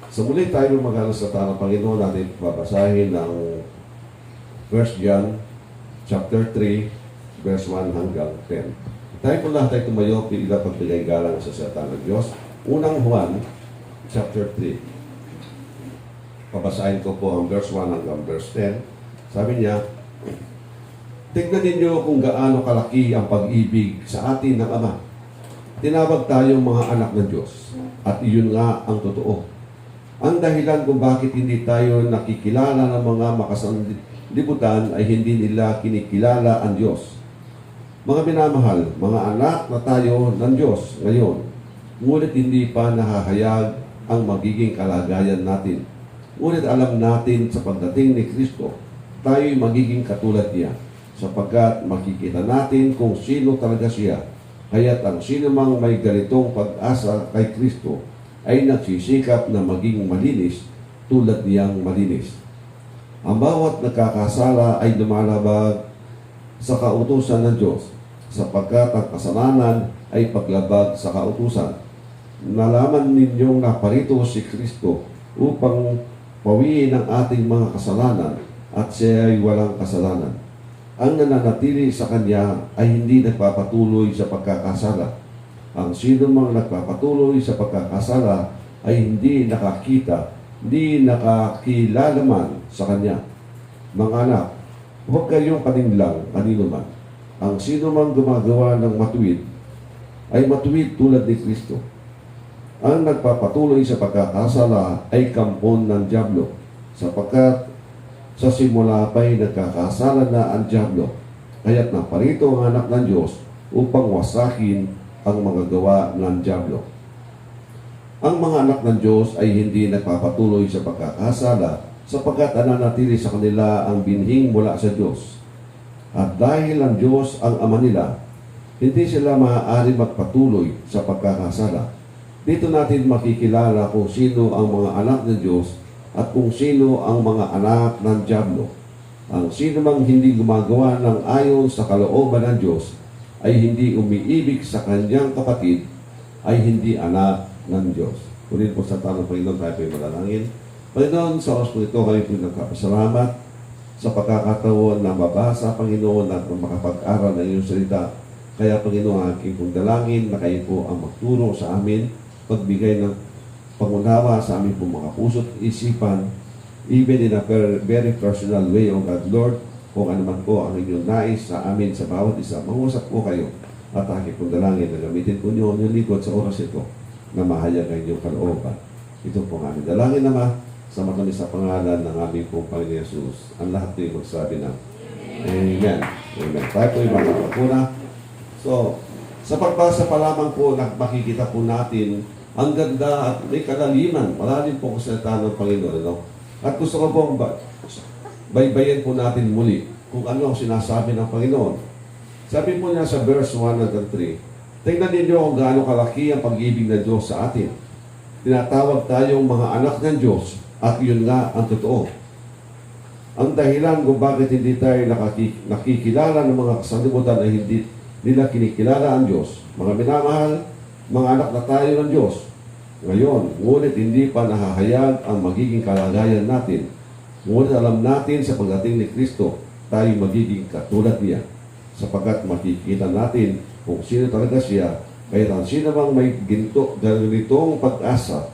So muli tayo maghanap sa ng Panginoon natin babasahin ng 1 John chapter 3 verse 1 hanggang 10. Tayo po lahat ay tumayo pila pagbigay galang sa salita ng Diyos. Unang Juan chapter 3. Babasahin ko po ang verse 1 hanggang verse 10. Sabi niya, tignan ninyo kung gaano kalaki ang pag-ibig sa atin ng Ama. Tinawag tayong mga anak ng Diyos at iyon nga ang totoo. Ang dahilan kung bakit hindi tayo nakikilala ng mga makasanlibutan ay hindi nila kinikilala ang Diyos. Mga minamahal, mga anak na tayo ng Diyos ngayon, ngunit hindi pa nahahayag ang magiging kalagayan natin. Ngunit alam natin sa pagdating ni Kristo, tayo'y magiging katulad niya, sapagkat makikita natin kung sino talaga siya. Kaya't ang sino mang may ganitong pag-asa kay Kristo ay nagsisikap na maging malinis tulad niyang malinis. Ang bawat nagkakasala ay lumalabag sa kautusan ng Diyos, sapagkat ang kasalanan ay paglabag sa kautusan. Nalaman ninyong naparito si Kristo upang pawiin ang ating mga kasalanan at siya ay walang kasalanan. Ang nananatili sa Kanya ay hindi nagpapatuloy sa pagkakasala. Ang sino mang nagpapatuloy sa pagkakasala ay hindi nakakita, hindi nakakilala man sa Kanya. Mga anak, huwag kayong paninglang kanino man. Ang sino mang gumagawa ng matuwid ay matuwid tulad ni Kristo. Ang nagpapatuloy sa pagkakasala ay kampon ng dyablo, sapagkat sa simula pa'y nagkakasala na ang dyablo, kaya't naparito ang anak ng Diyos upang wasakin ang mga gawa ng dyablo. Ang mga anak ng Diyos ay hindi nagpapatuloy sa pagkakasala sapagkat nananatili sa kanila ang binhing mula sa Diyos. At dahil ang Diyos ang ama nila, hindi sila maaari magpatuloy sa pagkakasala. Dito natin makikilala kung sino ang mga anak ng Diyos at kung sino ang mga anak ng dyablo. Ang sino mang hindi gumagawa ng ayon sa kalooban ng Diyos ay hindi umiibig sa kanyang kapatid, ay hindi anak ng Diyos. Kunin po sa tanong Panginoon, tayo po manalangin. Panginoon, sa oras po ito, kami po nagkapasalamat sa pagkakataon na mabasa, Panginoon, at makapag-aral ng iyong salita. Kaya, Panginoon, aking pong dalangin na kayo po ang magturo sa amin, pagbigay ng pangunawa sa aming pong mga puso't isipan, even in a very personal way, O God, Lord, kung ano man po ang inyong nais sa amin sa bawat isa. Mangusap po kayo at aking pong dalangin na gamitin po niyo ang inyong lingkod sa oras ito na mahayag ang inyong kalooban. Ito po ang aming dalangin naman sa matamis sa pangalan ng aming pong Panginoon Jesus. Ang lahat po yung magsabi na Amen. Amen. Tayo po yung mga kapuna. So, sa pagbasa pa lamang po, makikita po natin ang ganda at may kalaliman. Malalim po sa salita ng Panginoon. No? At gusto ko pong baybayin po natin muli kung ano ang sinasabi ng Panginoon. Sabi po niya sa verse 1 hanggang 3, tingnan ninyo kung gaano kalaki ang pag-ibig ng Diyos sa atin. Tinatawag tayong mga anak ng Diyos at yun nga ang totoo. Ang dahilan kung bakit hindi tayo nakikilala ng mga kasalibutan ay hindi nila kinikilala ang Diyos. Mga minamahal, mga anak na tayo ng Diyos ngayon, ngunit hindi pa nahahayag ang magiging kalagayan natin. Ngunit alam natin sa pagdating ni Kristo, tayo magiging katulad niya, sapagkat makikita natin kung sino talaga siya. Kaya ang sino bang may ganitong pag-asa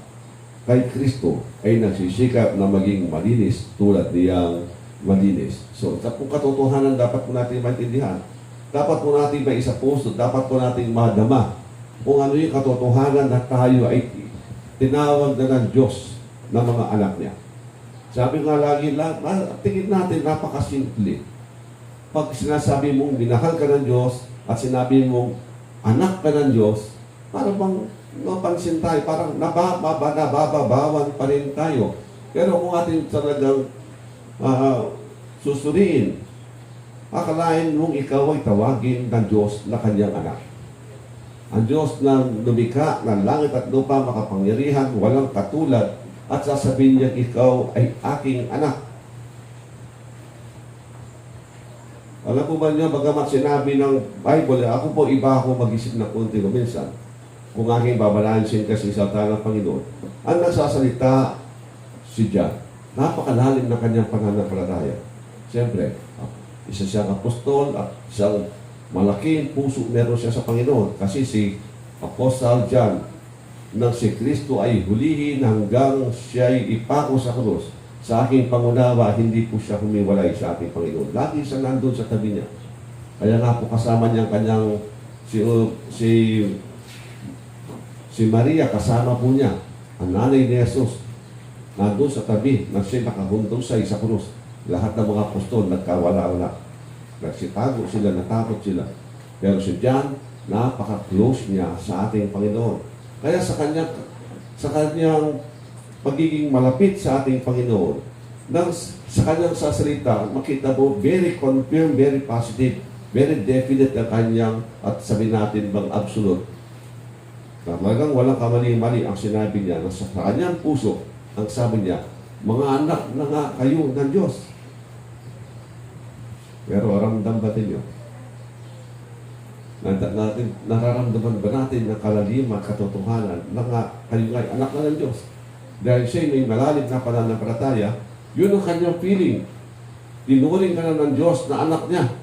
kay Kristo ay nagsisikap na maging malinis tulad niyang malinis. So, kung katotohanan dapat po natin maintindihan, dapat po natin may isa puso, dapat po natin madama kung ano yung katotohanan na tayo ay tinawag na ng Diyos na mga anak niya. Sabi nga lagi, tingin natin napakasimple. Pag sinasabi mong minahal ka ng Diyos at sinabi mong anak ka ng Diyos, parang bang napansin tayo, parang nabababawan pa rin tayo. Pero kung atin talagang susuriin, akalain mong ikaw ay tawagin ng Diyos na kanyang anak. Ang Diyos na lumikha ng langit at lupa, makapangyarihan, walang katulad, at sasabihin niya, ikaw ay aking anak. Alam po ba niyo, bagamat sinabi ng Bible, ako po iba ako mag-isip na kunti minsan. Kung aking babalansin kasi sa salita ng Panginoon, ang nagsasalita si John. Napakalalim ng kanyang pananampalataya. Siyempre, isa siyang apostol at isang malaking puso meron siya sa Panginoon. Kasi si Apostle John, nang si Kristo ay hulihin hanggang siya'y ipako sa krus, sa aking pangunawa, hindi po siya humiwalay sa ating Panginoon. Lagi siya nandun sa tabi niya. Kaya nga po kasama niya kanyang si Maria, kasama po niya, ang nanay ni Jesus, nandun sa tabi, nang siya nakahundosay sa krus. Lahat ng mga apostol nagkawala-wala. Nagsitago sila, natakot sila. Pero si John, napaka-close niya sa ating Panginoon. Kaya sa kanyang pagiging malapit sa ating Panginoon, sa kanyang sasalita, makita mo, very confirm, very positive, very definite ang kanyang, at sabi natin bang absolute. Talagang walang kamali-mali ang sinabi niya na sa kanyang puso, ang sabi niya, mga anak na nga kayo ng Diyos. Pero ramdam ba ninyo? Nararamdaman ba natin ng kalaliman at katotohanan na nga kayo nga'y anak na ng Diyos? Dahil siya may malalim na pananampalataya, yun ang kanyang feeling. Tinuring ka na ng Diyos na anak niya.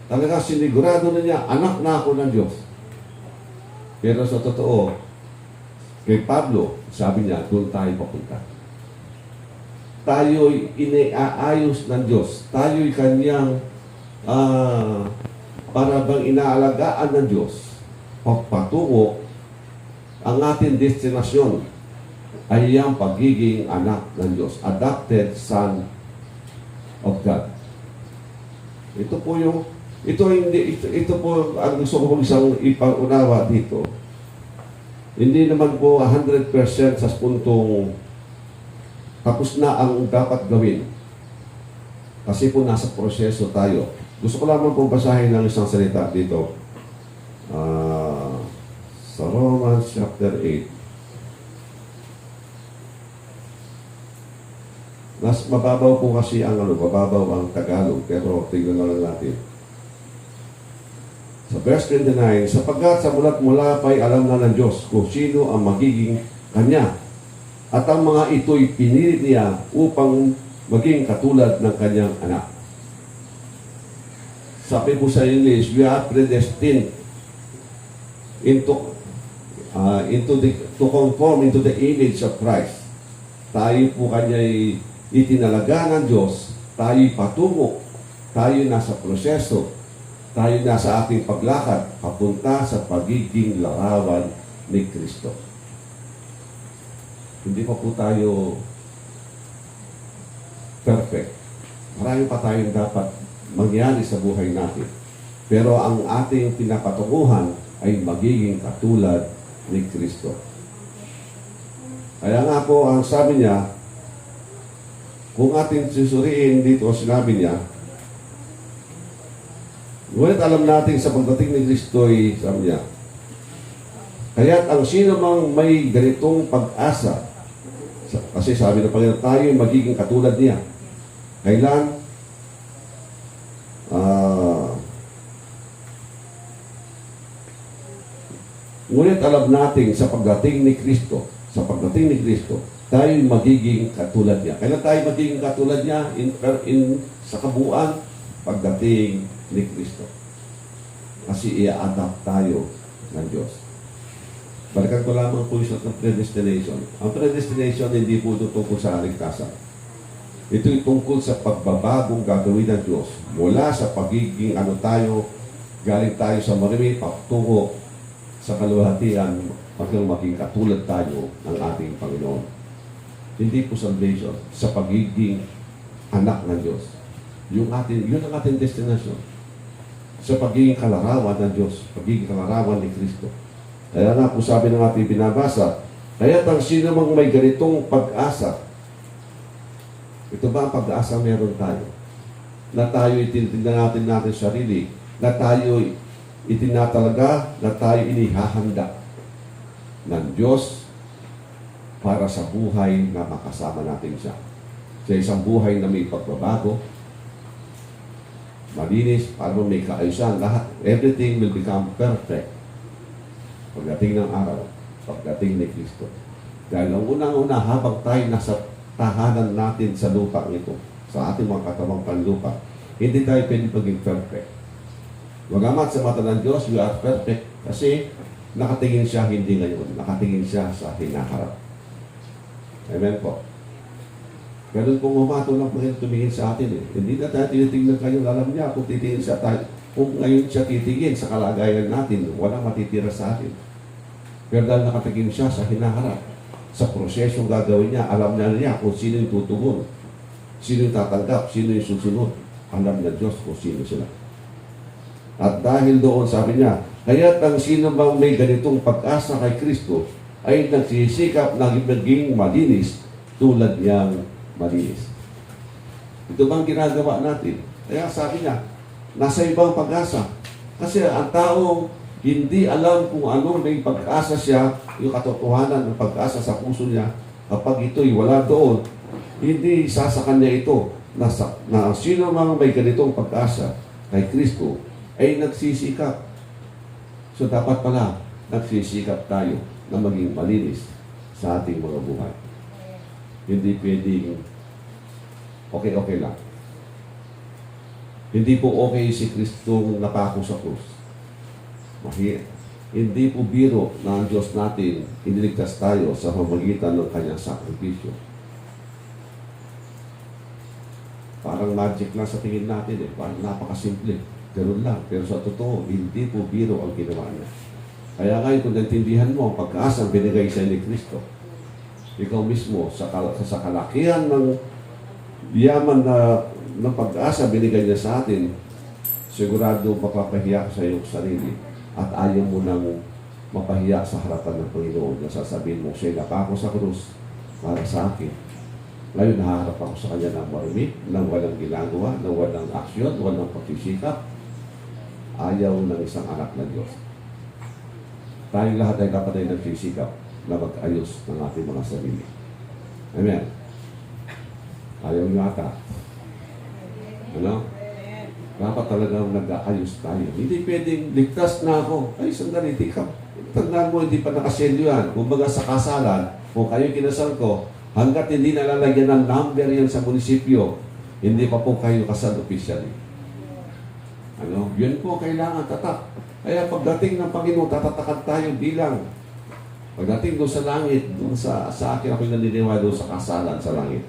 Talaga sinigurado na niya, anak na ako ng Diyos. Pero sa totoo, kay Pablo, sabi niya, doon tayo papunta. Tayo'y iniaayos ng Diyos. Tayo'y kanyang para bang inaalagaan ng Diyos. Patungo, ang ating destinasyon ay ang pagiging anak ng Diyos. Adopted son of God. Ito po ang gusto ko isang ipag-unawa dito. Hindi naman po 100% sa puntong tapos na ang dapat gawin. Kasi po nasa proseso tayo. Gusto ko lamang po basahin ng isang salita dito. Sa Romans chapter 8. Mas mababaw po kasi mababaw ang Tagalog, pero tignan na lang natin. Sa verse 29, sapagkat sa mulat-mula pa'y alam na ng Diyos kung sino ang magiging Kanya. At ang mga ito'y pinili niya upang maging katulad ng Kanyang anak. Sabi po sa English, we are predestined to conform into the image of Christ. Tayo po Kanya'y itinalaga ng Diyos, tayo'y patungo, tayo nasa proseso, tayo nasa ating paglakad, papunta sa pagiging larawan ni Kristo. Hindi pa po tayo perfect. Marami pa tayong dapat mangyari sa buhay natin. Pero ang ating pinapatunguhan ay magiging katulad ni Kristo. Kaya nga po, ang sabi niya, kung ating susuriin dito, sinabi niya, ngunit alam natin sa pagdating ni Kristo ay, sabi niya, kaya't ang sino mang may ganitong pag-asa, kasi sabi ng Panginoon, tayo magiging katulad niya. Kailan? Ngunit alam natin sa pagdating ni Kristo, tayo magiging katulad niya. Kailan tayo magiging katulad niya? Sa kabuuan, pagdating ni Kristo. Kasi i-adapt tayo ng Diyos. Balikan ko lamang po yung ng predestination. Ang predestination hindi po tungkol sa kaligtasan. Ito'y tungkol sa pagbabagong gagawin ng Diyos. Mula sa pagiging galing tayo sa marami, patungo sa kaluwalhatian, hanggang maging katulad tayo ng ating Panginoon. Hindi po salvation, sa pagiging anak ng Diyos. Yun ang ating destination. Sa pagiging kalarawan ng Diyos, pagiging kalarawan ni Kristo. Kaya nga po sabi ng ating binabasa, kaya't ang sino mang may ganitong pag-asa, ito ba ang pag-asa meron tayo? Na tayo itinatalaga natin sarili, na tayo itinatalaga, na tayo inihahanda ng Diyos para sa buhay na makasama natin siya. Sa isang buhay na may pagbabago, malinis, paano may kaayusan, lahat, everything will become perfect pagdating ng araw, pagdating ni Kristo. Dahil ang unang-una, habang tayo nasa tahanan natin sa lupa ito, sa ating mga katawang panlupa. Hindi tayo pwede maging perfect. Bagamat sa mata ng Diyos, we are perfect kasi nakatingin siya hindi ngayon, nakatingin siya sa hinaharap. Amen po. Ganun pong humato lang po tumingin sa atin eh. Hindi na tayo tinitingnan kayo, alam niya kung titingin siya tayo. Kung ngayon siya titingin sa kalagayan natin, walang matitira sa atin. Pero dahil nakatingin siya sa hinaharap, sa prosesong gagawin niya, alam niya kung sino yung tutugon, sino yung tatanggap, sino yung susunod. Alam na Diyos kung sino sila. At dahil doon, sabi niya, kaya't ang sino bang may ganitong pag-asa kay Kristo ay nagsisikap na maging malinis tulad niyang malinis. Ito bang ginagawa natin? Kaya sabi niya, nasa ibang pag-asa. Kasi ang taong hindi alam kung ano may pag-asa siya, yung katotohanan ng pag-asa sa puso niya, kapag ito'y wala doon, hindi isa sa kanya ito na sino mang may ganitong pag-asa kay Kristo ay nagsisikap. So dapat pala nagsisikap tayo na maging malinis sa ating mga buhay. Hindi pwedeng okay lang. Hindi po okay si Kristong napako sa krus. Hindi po biro na ang Diyos natin iniligtas tayo sa pamamagitan ng kanyang sakripisyo. Parang magic lang sa tingin natin eh. Parang napakasimple. Ganun lang. Pero sa totoo, hindi po biro ang ginawa niya. Kaya ngayon kung naintindihan mo ang pagkaasang binigay sa ni Kristo, ikaw mismo sa kalakihan ng yaman na ng pag-asa binigay niya sa atin, sigurado mapapahiya ka sa iyong sarili at ayaw mo nang mapahiya sa harapan ng Panginoon na sasabihin mo, siya napako sa krus para sa akin. Ngayon nahaharap ako sa kanya ng marumit, ng walang ginagawa, ng walang aksyon, walang pagsisikap. Ayaw ng isang anak ng Diyos. Tayong lahat ay dapat ay nagsisikap na mag-ayos ng ating mga sarili. Amen. Ayaw nyo ata. Ano? Dapat talagang nag-aayos tayo. Hindi pwedeng ligtas na ako. Ay, sandali, di ka. Tandaan mo, hindi pa nakaselyo yan. Kumbaga sa kasalan, kung kayo kinasal ko, hanggat hindi nalalagyan ng number yan sa munisipyo, hindi pa po kayo kasal officially. Ano? Yun po kailangan tatak. Kaya pagdating ng Panginoon, tatatakan tayo bilang. Pagdating doon sa langit, doon sa akin ako'y naniniwala doon sa kasalan sa langit.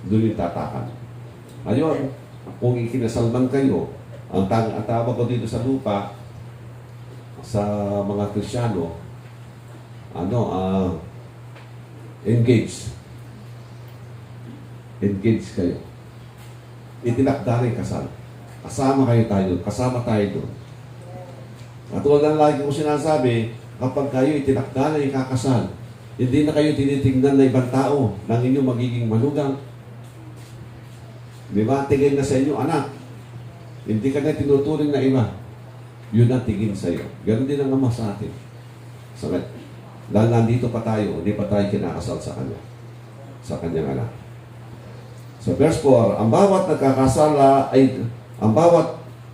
Doon yung tatakan. Ayun, kung ikinasalman kayo, ang tawag ko dito sa lupa, sa mga Krisyano, engage. Engage kayo. Itinakda rin kasal. Kasama kayo tayo doon. Kasama tayo doon. At wala lagi ko sinasabi, kapag kayo itinakda na ikakasal, hindi na kayo tinitingnan na ibang tao ng inyong magiging manugang. Di ba? Tingin na sa inyo, anak. Hindi ka na tinuturing na iba. Yun ang tingin sa iyo. Ganon din ang Ama sa atin. Sakit. Dahil nandito pa tayo, hindi pa tayo kinakasal sa Kanya. Sa Kanyang anak. Sa verse 4, ang bawat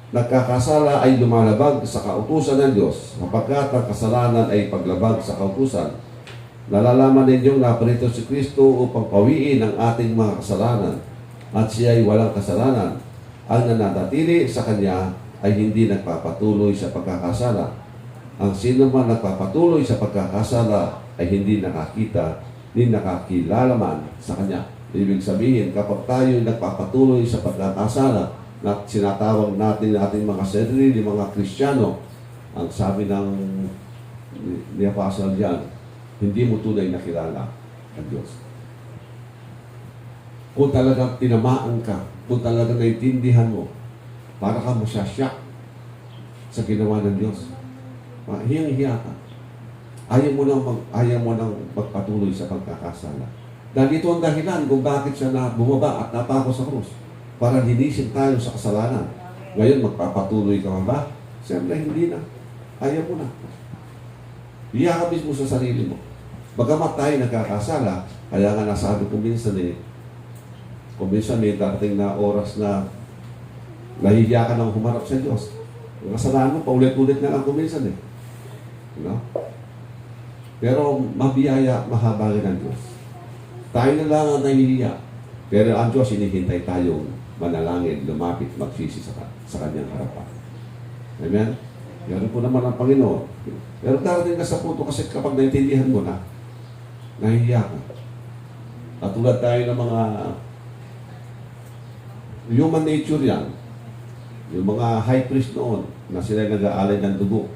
nagkakasala ay lumalabag sa kautusan ng Diyos, sapagkat ang kasalanan ay paglabag sa kautusan. Nalalaman ninyong naparito si Kristo upang pawiin ang ating mga kasalanan, at siya ay walang kasalanan. Ang nananatili sa Kanya ay hindi nagpapatuloy sa pagkakasala. Ang sino man nagpapatuloy sa pagkakasala ay hindi nakakita ni nakakilala man sa Kanya. Ibig sabihin, kapag tayo nagpapatuloy sa pagkakasala na sinatawag natin ating mga sarili, mga Kristiyano, ang sabi ng ni Apostle John, hindi mo tunay nakilala ang Diyos. Kung talagang tinamaan ka, kung talagang naintindihan mo, para ka masyasyak sa ginawa ng Diyos. Hiyang-hiya ka. Ayaw mo nang magpatuloy sa pagkakasala. Dahil ito ang dahilan kung bakit siya bumaba at napako sa krus. Para linisin tayo sa kasalanan. Ngayon, magpapatuloy ka ba? Siyempre, hindi na. Ayaw mo na. Hiya ka mismo sa sarili mo. Bagamat tayo nagkakasala, kaya nga nasabi ko minsan may darating na oras na nahihiya ka nang humarap sa Diyos. Yung kasalanan mo, paulit-ulit na lang kuminsan eh. You know? Pero mabiyaya, mahaba rin ang Diyos. Tayo na lang ang nahihiya. Pero ang Diyos, hinihintay tayong manalangin, lumapit, magsisi sa kanyang harapan. Amen? Ganun po naman ang Panginoon. Pero darating ka sa punto kasi kapag naintindihan mo na, nahihiya ka. At tulad tayo ng mga human nature yan, yung mga high priest noon, na sila nag-aalay ng dugo,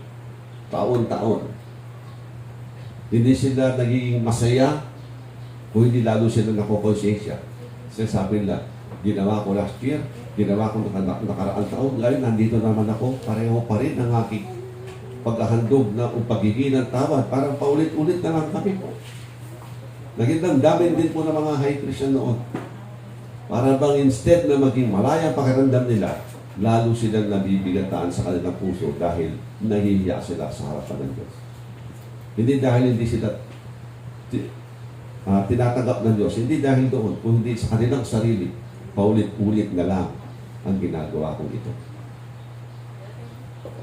taon-taon. Hindi sila nagiging masaya kung hindi lalo sila nakokonsensya. Kasi sabi nila, ginawa ko last year, ginawa ko nakaraang taon, ngayon nandito naman ako, pareho pa rin ang aking paghahandog na pagiging ng tawad. Parang paulit-ulit na lang kami po. Naging damdamin din po ng mga high Christian noon. Para bang instead na maging malaya pakiramdam nila, lalo silang nabibigatan sa kanilang puso dahil nahihiya sila sa harapan ng Diyos. Hindi dahil hindi sila tinatanggap ng Diyos, hindi dahil doon, kundi sa kanilang sarili, paulit-ulit na lang ang ginagawa kong ito.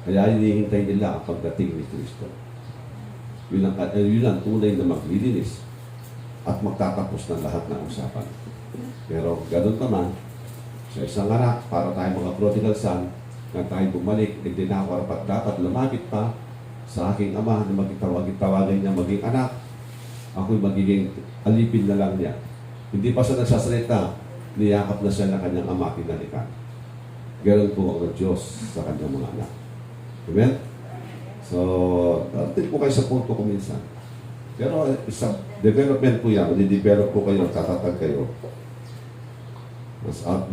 Kaya hinihintay nila ang pagdating ni Kristo. Yun ang tunay na maglilinis at magtatapos ng lahat ng usapan. Pero ganoon naman, sa isang anak, para tayo mga prodigal son, na tayo bumalik, hindi na ako dapat lumapit pa sa aking ama na magtawagin niya maging anak, ako'y magiging alipin na lang niya. Hindi pa siya nagsasalita, niyakap na siya ng kanyang ama pinalikan. Ganoon po ang Diyos sa kanyang mga anak. Amen? So, darating po kayo sa punto ko minsan. Pero sa development po yan, i-develop po kayo, tatatag kayo.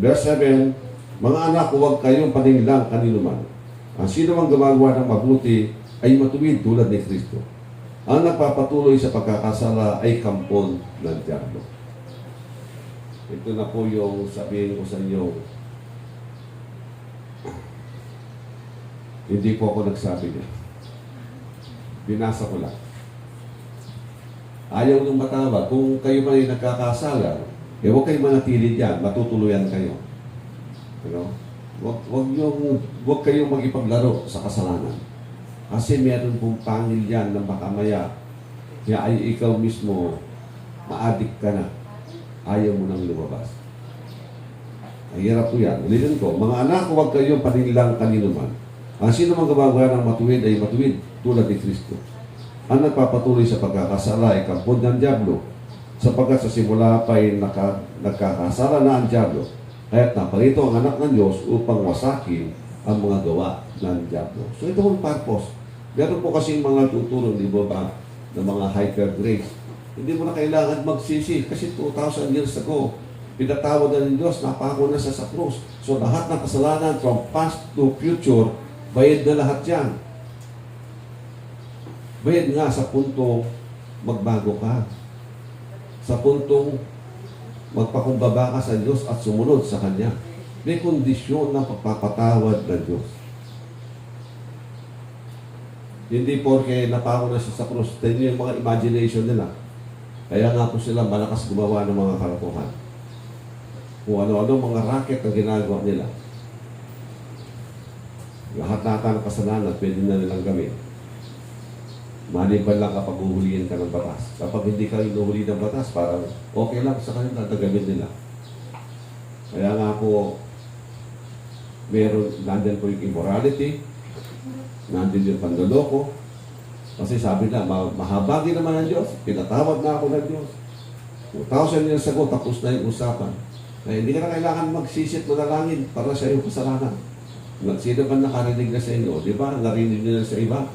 Verse 7, mga anak, huwag kayong paninglang kanino man. Ang sino mang gumagawa ng mabuti ay matuwid tulad ni Kristo. Ang nagpapatuloy sa pagkakasala ay kampon ng diablo. Ito na po yung sabihin ko sa inyo. Hindi po ako nagsabi niya. Binasa ko lang. Ayaw nung matawag. Kung kayo man ay nagkakasala, huwag kayong manatili dyan, matutuluyan kayo. Huwag kayong mag-ipaglaro sa kasalanan. Kasi meron pong pangil yan na makamaya, kaya ay ikaw mismo, maadik ka na. Ayaw mo nang lumabas. Ang hirap po yan. Ulitin ko, mga anak, huwag kayong paninglang kanino man. Ang sino mang gumagawa ng matuwid ay matuwid tulad ni Kristo. Ang nagpapatuloy sa pagkakasala ay kampon ng diablo, sapagkat sa simula pa ay nagkakasala na ang diablo. Kaya't naparito ang anak ng Diyos upang wasakin ang mga gawa ng diablo. So ito ang purpose. Meron po kasing mga tutulong, di ba, ng mga hyper grace. Hindi mo na kailangan magsisi kasi 2,000 years ago, pinatawad na ng Diyos, napako na sa krus. So lahat ng kasalanan from past to future, bayad na lahat yan. Bayad nga sa puntong magbago ka. Sa puntong magpakumbaba ka sa Diyos at sumunod sa Kanya. May kondisyon ng pagpapatawad ng Diyos. Hindi porke napako na siya sa krus. Tignan yung mga imagination nila. Kaya nga po sila malakas gumawa ng mga kalokohan. Kung ano-ano mga racket ang ginagawa nila. Lahat nata ng kasalanan pwede na nilang gawin. Maliban lang kapag uhulihin ka ng batas. Kapag hindi ka inuhuli ng batas, parang okay lang sa kanila, nagawin nila. Kaya nga po, nandun po yung immorality, nandun yung pandoloko. Kasi sabi na, mahabagin naman ang Diyos, pinatawad na ako ng Diyos. 2,000 years ago, tapos na yung usapan. Kaya hindi ka na kailangan magsisit manalangin para sa iyong kasalanan. Sino ba nakarinig na sa inyo? Di ba? Narinig nila sa iba.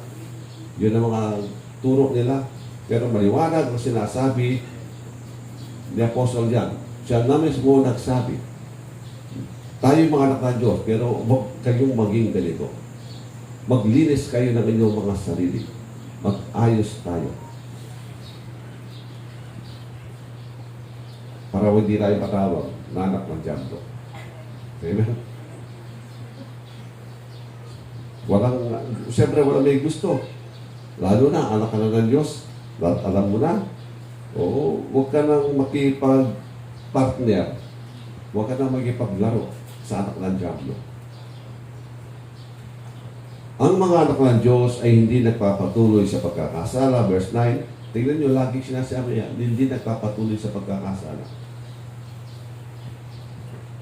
Yun ang mga turo nila. Pero maliwanag ang sinasabi ni Apostle John. Siya na mismo nagsabi. Tayo mga anak ng Diyos, pero huwag kayong maging ganito. Maglinis kayo ng inyong mga sarili. Mag-ayos tayo. Para hindi tayo matawag na anak ng diablo. Amen? Siyempre walang may gusto. Lalo na, anak ka na ng Diyos. Alam mo na. Oo, huwag ka nang makipag-partner. Huwag ka nang makipaglaro sa anak ng diablo. Ang mga anak ng Diyos ay hindi nagpapatuloy sa pagkakasala. Verse 9, Tingnan nyo, lagi sinasabi yan, hindi nagpapatuloy sa pagkakasala.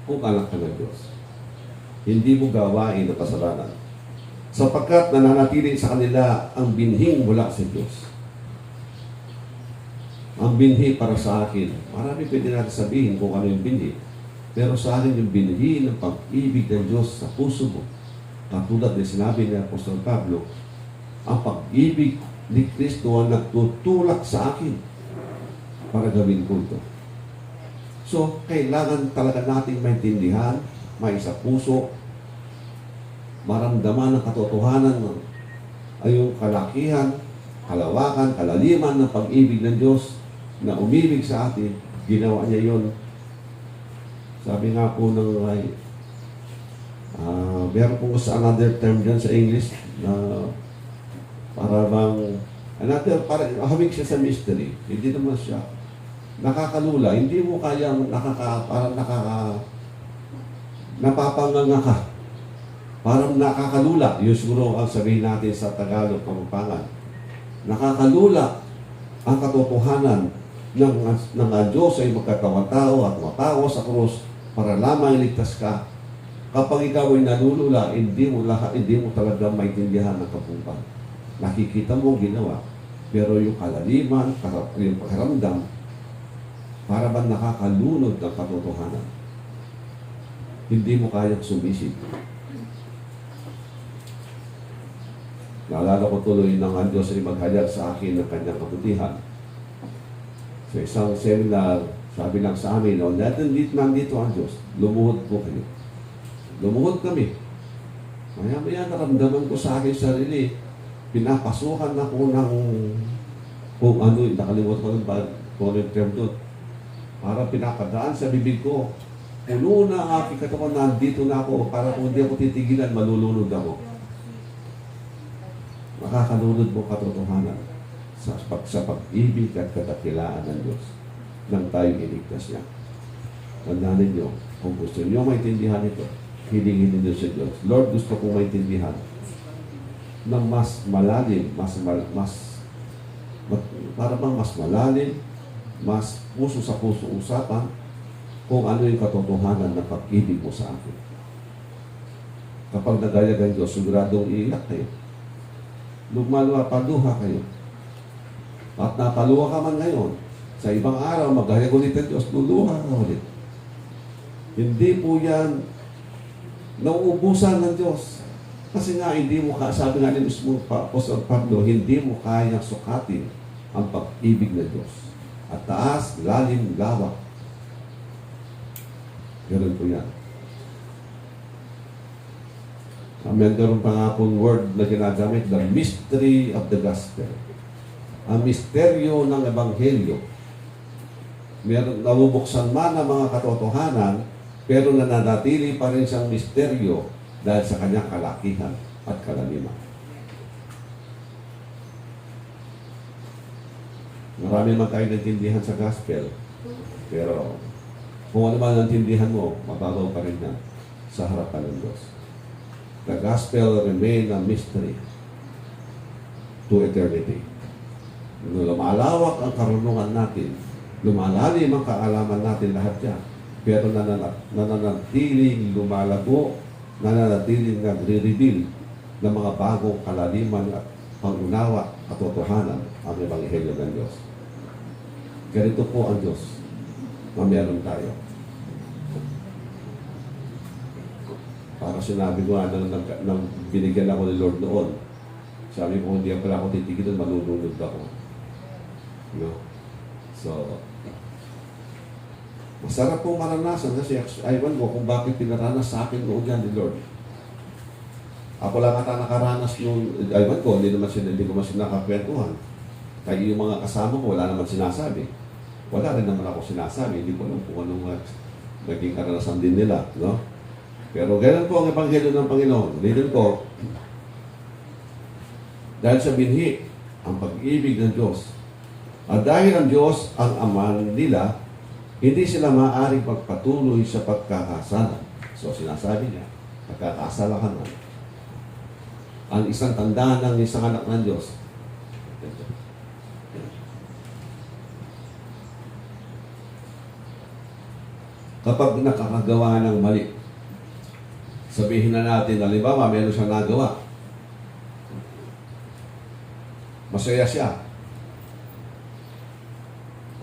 Kung anak ka ng Diyos, hindi mo gawain ang kasalanan. Sapagkat nananatili sa kanila ang binhing mula sa Diyos. Ang binhi para sa akin, marami pwede natin sabihin kung ano yung binhi. Pero sa akin yung binhi ng pag-ibig ng Diyos sa puso mo. Katulad na sinabi ni Apostol Pablo, ang pag-ibig ni Kristo ang nagtutulak sa akin para gawin ko ito. So, kailangan talaga nating maintindihan, may sa puso, maramdaman ng katotohanan ay yung kalakihan, kalawakan, kalaliman ng pag-ibig ng Diyos na umibig sa atin. Ginawa niya yun. Sabi nga po ng meron po sa another term dyan sa English na para bang para hawig siya sa mystery. Hindi naman siya nakakalula. Hindi mo kayang napapanganga ka. Parang nakakalula. Yun siguro ang sabihin natin sa Tagalog, Kapampangan. Nakakalula ang katotohanan ng Diyos ay magkatawang tao at matao sa krus para lamang iligtas ka. Kapag ikaw ay nalulula, hindi mo talaga maintindihan ng kapumpan. Nakikita mo ginawa, pero yung kalaliman, yung pagkaramdam, para bang nakakalunod ng katotohanan. Hindi mo kayang sumisip. Naalala ko tuloy ng ang Diyos ay maghayag sa akin ng kanyang kabutihan. Sa isang seminar, sabi lang sa amin, nandito ang Diyos, lumuhod po kayo. Lumuhod kami. Maya-maya naramdaman ko sa akin sarili, pinapasukan ako ng kung ano, nakalimutan ko ng term doon. Para pinapadaan sa bibig ko. Puno na ang aking katawan, nandito na ako, para kung hindi ako titigilan, malulunod ako. Makakalunod mo katotohanan sa pag-ibig at kadakilaan ng Diyos nang tayo iligtas niya. Tandaan ninyo, kung gusto niyo maintindihan ito, hilingin ninyo sa Diyos. Lord, gusto kong maintindihan na mas malalim, para bang mas malalim, mas puso sa puso usapan kung ano yung katotohanan ng pag-ibig mo sa akin. Kapag nagayag ang Diyos, siguradong iiyak kayo. Paluha kayo. At napaluha ka man ngayon, sa ibang araw, maghayag ulit ang Diyos, luluha ka ulit. Hindi po yan nauubusan ng Diyos. Kasi nga, hindi mo sabi nga ni mismo Apostol Pablo, hindi mo kaya sukatin ang pag-ibig ng Diyos. At taas, lalim, lawak. Ganun po yan. Meron pa nga pong word na ginagamit, the mystery of the gospel. Ang misteryo ng Ebanghelyo. Meron, nabubuksan man ang mga katotohanan, pero nananatili pa rin siyang misteryo dahil sa kanyang kalakihan at kalaliman. Marami man tayo naintindihan sa gospel, pero kung ano man naintindihan mo, mababaw pa rin yan sa harapan ng Diyos. The gospel remain a mystery to eternity. Lumalawak ang karunungan natin, lumalalim ang kaalaman natin lahat yan, pero nananatiling lumalago, nananatiling nagre-reveal ng mga bagong kalaliman at pangunawa at totohanan ang Ebanghelyo ng Diyos. Ganito po ang Diyos na meron tayo. Para sinabi ko nang binigyan ako ni Lord noon, sabi ko, hindi pala ako titigil, malulunod ako. No? So, masarap po maranasan kasi aywan ko kung bakit pinaranas sa akin noon yan ni Lord. Ako lang ata nakaranas nung, aywan ko, hindi ko mas nakakwentuhan. Kaya yung mga kasama ko, wala naman sinasabi. Wala rin naman ako sinasabi. Hindi ko alam kung anong naging karanasan din nila. No? Pero ganun po ang Ebanghelyo ng Panginoon. Ulitin ko, dahil sa binhi, ang pag-ibig ng Diyos. At dahil ang Diyos ang Ama nila, hindi sila maaaring pagpatuloy sa pagkakasala. So sinasabi niya, pagkakasala ka na. Ang isang tandaan ng isang anak ng Diyos, Kapag nakakagawa ng mali, sabihin na natin, halimbawa, meron siyang nagawa. Masaya siya.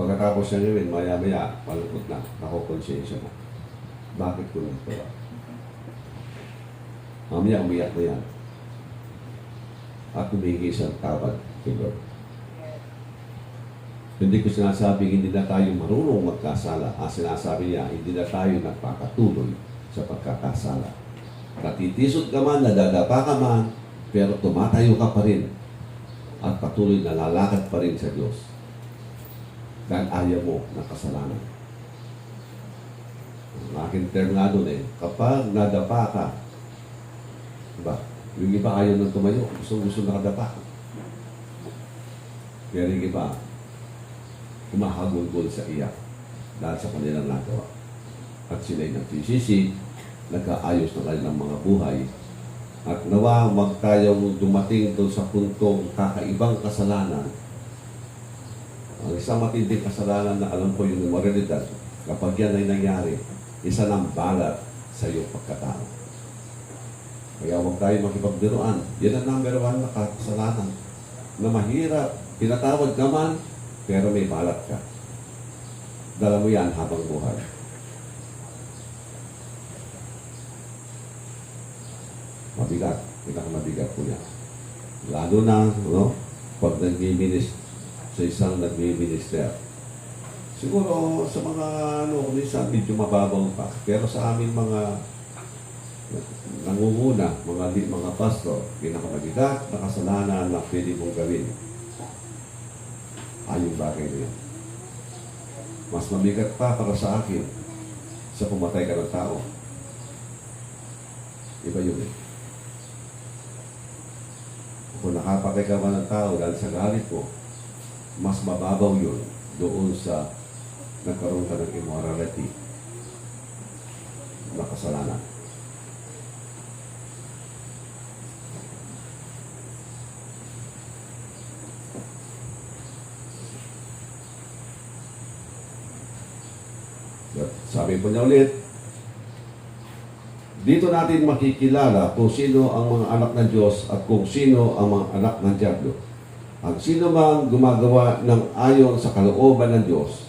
Pagkatapos niya gawin, maya-maya, malungkot na, nakukonsensya na. Bakit ko nito? Mamaya, umiyak na yan. At humingi siyang tawad kay Lord. Hindi ko sinasabing hindi na tayo marunong magkasala. Sinasabi niya, hindi na tayo nagpakatuloy sa pagkakasala. Natitisod ka man, nadadapa ka man, pero tumatayo ka pa rin at patuloy na lalakad pa rin sa Diyos. Dahil ayaw mo ng kasalanan. Ang aking term nga doon kapag nadapa ka, diba? Yung iba ayaw nang tumayo, gusto nakadapa. Pero yung iba, humahagulgol sa iyak dahil sa kanilang nagawa. At sila'y nagsisisi, nagkaayos na kanilang mga buhay. At nawa, huwag tayong dumating doon sa puntong kakaibang kasalanan. Ang isang matinding kasalanan na alam ko yung moralidad, kapag yan ay nangyari, isa ng balat sa iyong pagkatao. Kaya huwag tayo makipagbiruan. Yan ang number one na kasalanan na mahirap. Pinatawad ka man, pero may balat ka. Dala mo yan habang buhay. Mabigat. Pinakamabigat po niya. Lalo na, pag nag-minister sa isang nag-minister. Siguro sa mga, minsan medyo mababaw pa. Pero sa amin mga nangunguna, mga pastor, pinakamabigat na kasalanan na pwede mong gawin. Yung bagay na yun. Mas mabigat pa para sa akin sa pumatay ka ng tao. Iba yun Kung nakapatay ka ba ng tao dahil sa galit mo, mas mababaw yun doon sa nagkaroon ka ng immorality na kasalanan. Sabi po niya ulit, dito natin makikilala kung sino ang mga anak ng Diyos at kung sino ang mga anak ng Diablo. Ang sino mang gumagawa ng ayon sa kalooban ng Diyos,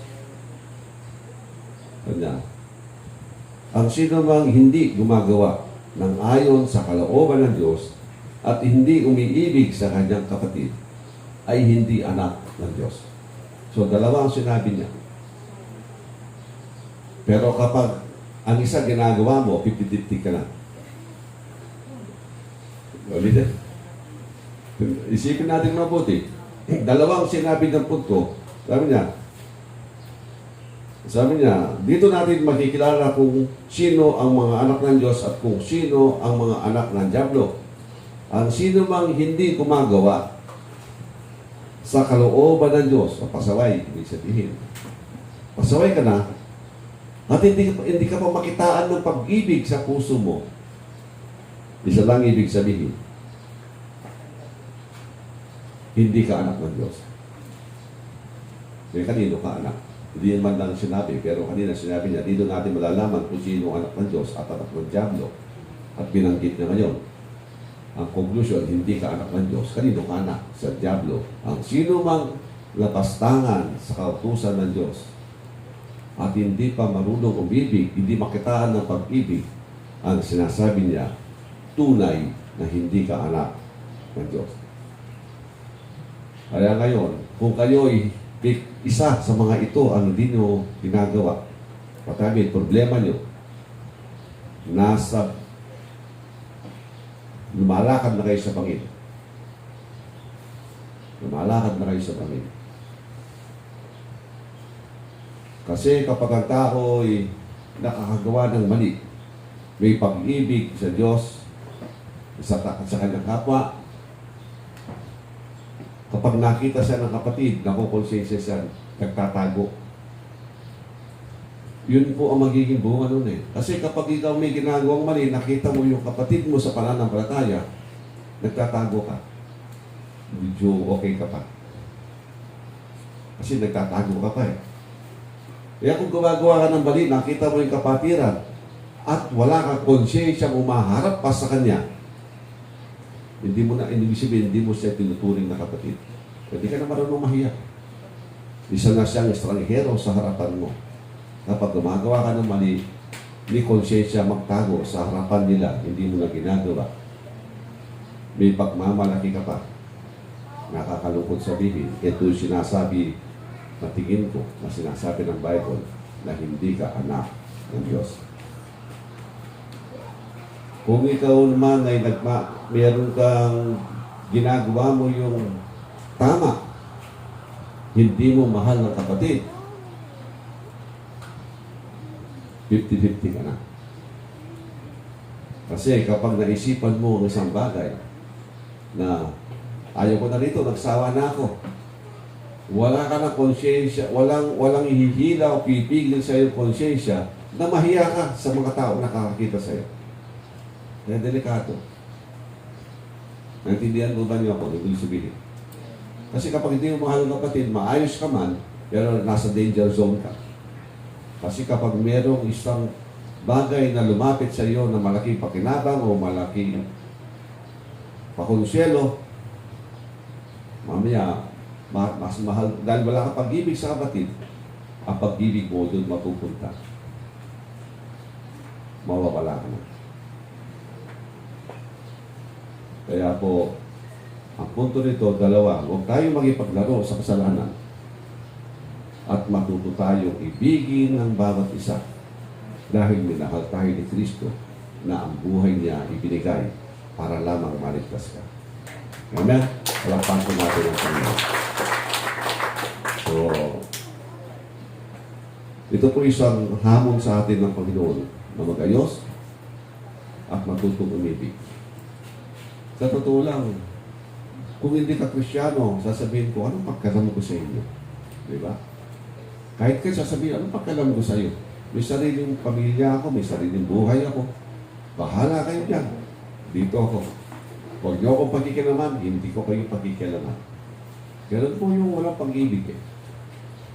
ang sino mang hindi gumagawa ng ayon sa kalooban ng Diyos at hindi umiibig sa kanyang kapatid, ay hindi anak ng Diyos. So, dalawa ang sinabi niya. Pero kapag ang isa ginagawa mo, 50-50 ka na. Ulitin. Isipin natin mabuti. Dalawang sinabi ng punto. Sabi niya, dito natin makikilala kung sino ang mga anak ng Diyos at kung sino ang mga anak ng Diablo. Ang sino mang hindi gumagawa sa kalooban ng Diyos, o pasaway, ibig sabihin. Pasaway ka na, at hindi ka pa makitaan ng pag-ibig sa puso mo. Isa lang ibig sabihin, hindi ka anak ng Diyos. Kaya kanino ka anak? Hindi naman lang sinabi, pero kanina sinabi niya, dito natin malalaman kung sino anak ng Diyos at anak ng Diablo. At binanggit na ngayon, ang conclusion, hindi ka anak ng Diyos. Kanino ka anak? Sa Diablo. Ang sino mang lapastangan sa kautusan ng Diyos at hindi pa marunong umibig, hindi makitaan ng pag-ibig, ang sinasabi niya, tunay na hindi ka anak ng Diyos. Kaya ngayon, kung kayo'y isa sa mga ito ang hindi nyo ginagawa, patabi, problema nyo, lumalakad na kayo sa Panginoon. Lumalakad na kayo sa Panginoon. Kasi kapag ang tao ay nakakagawa ng mali, may pag-ibig sa Diyos, sa kanyang kapwa, kapag nakita siya ng kapatid, nakukonsensya siya, nagtatago. Yun po ang magiging bunga nun Kasi kapag ikaw may ginagawang mali, nakita mo yung kapatid mo sa pananampalataya, nagtatago ka. Medyo okay ka pa. Kasi nagtatago ka pa Kaya kung gumagawa ka ng mali, nakita mo yung kapatiran, at wala kang konsyensya umaharap pa sa kanya, hindi mo na, hindi sabihin, hindi mo siya tinuturing na kapatid. Hindi ka na marunong mahiya. Isa na siyang estranghero sa harapan mo. Kapag gumagawa ka ng mali, ni konsyensya magtago sa harapan nila, hindi mo na ginagawa. May pagmamalaki ka pa. Nakakalungkot sabihin, ito yung sinasabi na tingin ko, na sinasabi ng Bible, na hindi ka anak ng Diyos. Kung ikaw naman ay meron kang ginagawa mo yung tama, hindi mo mahal ng kapatid, 50-50 ka na. Kasi kapag naisipan mo ang isang bagay na ayaw ko na rito, nagsawa na ako, wala ka na konsyensya, walang ihihila o pipigil sa iyo konsyensya na mahiya ka sa mga tao na nakakakita sa iyo. Kaya delikado. Naintindihan mo ba niyo ako? Ibig sabihin. Kasi kapag hindi mo mahal ng kapatid, maayos ka man, pero nasa danger zone ka. Kasi kapag merong isang bagay na lumapit sa iyo na malaking pakinabang o malaking pakonsyelo, mamaya, mas mahal, dahil wala kang pag-ibig sa kapatid, ang pag-ibig mo doon mapupunta. Mawawala ka na. Kaya po, ang punto nito, dalawa, huwag tayong magipaglaro sa kasalanan at matuto tayong ibigin ang bawat isa dahil minahal tayo ni Kristo na ang buhay niya ibinigay para lamang maligtas ka. Amen? Palakpakan po natin ang Panginoon. So, ito po isang hamon sa atin ng Panginoon na magayos at matutong umibig. Sa totoo lang, kung hindi ka Kristiyano, sasabihin ko, anong pagkalam ko sa inyo? Di ba? Kahit kayo sasabihin, anong pagkalam ko sa iyo? May sariling pamilya ako, may sariling buhay ako. Bahala kayo dyan. Dito ako. Huwag niyo akong pagkikilaman, hindi ko kayo pagkikilaman. Ganun po yung walang pag-ibig eh.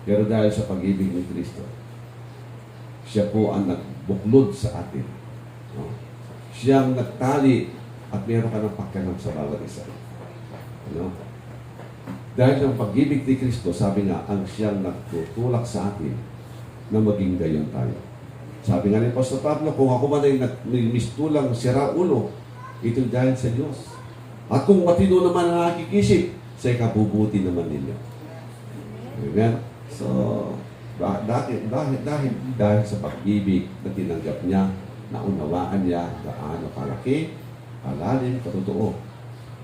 Pero dahil sa pag-ibig ni Kristo, siya po ang nagbuklod sa atin. No? Siya ang nagtali at meron ka ng pakialam sa bawat isa. No? Dahil ng pag-ibig ni Kristo, sabi nga, ang siyang nagtutulak sa atin na maging gayon tayo. Sabi nga ni Pastor Pablo, kung ako man ay mistulang sira ulo, ito dahil sa Diyos. At kung matino naman ang nakikisip, sa ikabubuti naman ninyo. Amen? So, dahil sa pag-ibig na tinanggap niya, naunawaan niya gaano kalaki, kalalim, katotoo,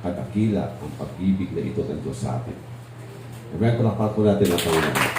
at akila ang pag-ibig na ito ng Diyos sa atin. Amen? Palakpakan po natin ang Panginoon.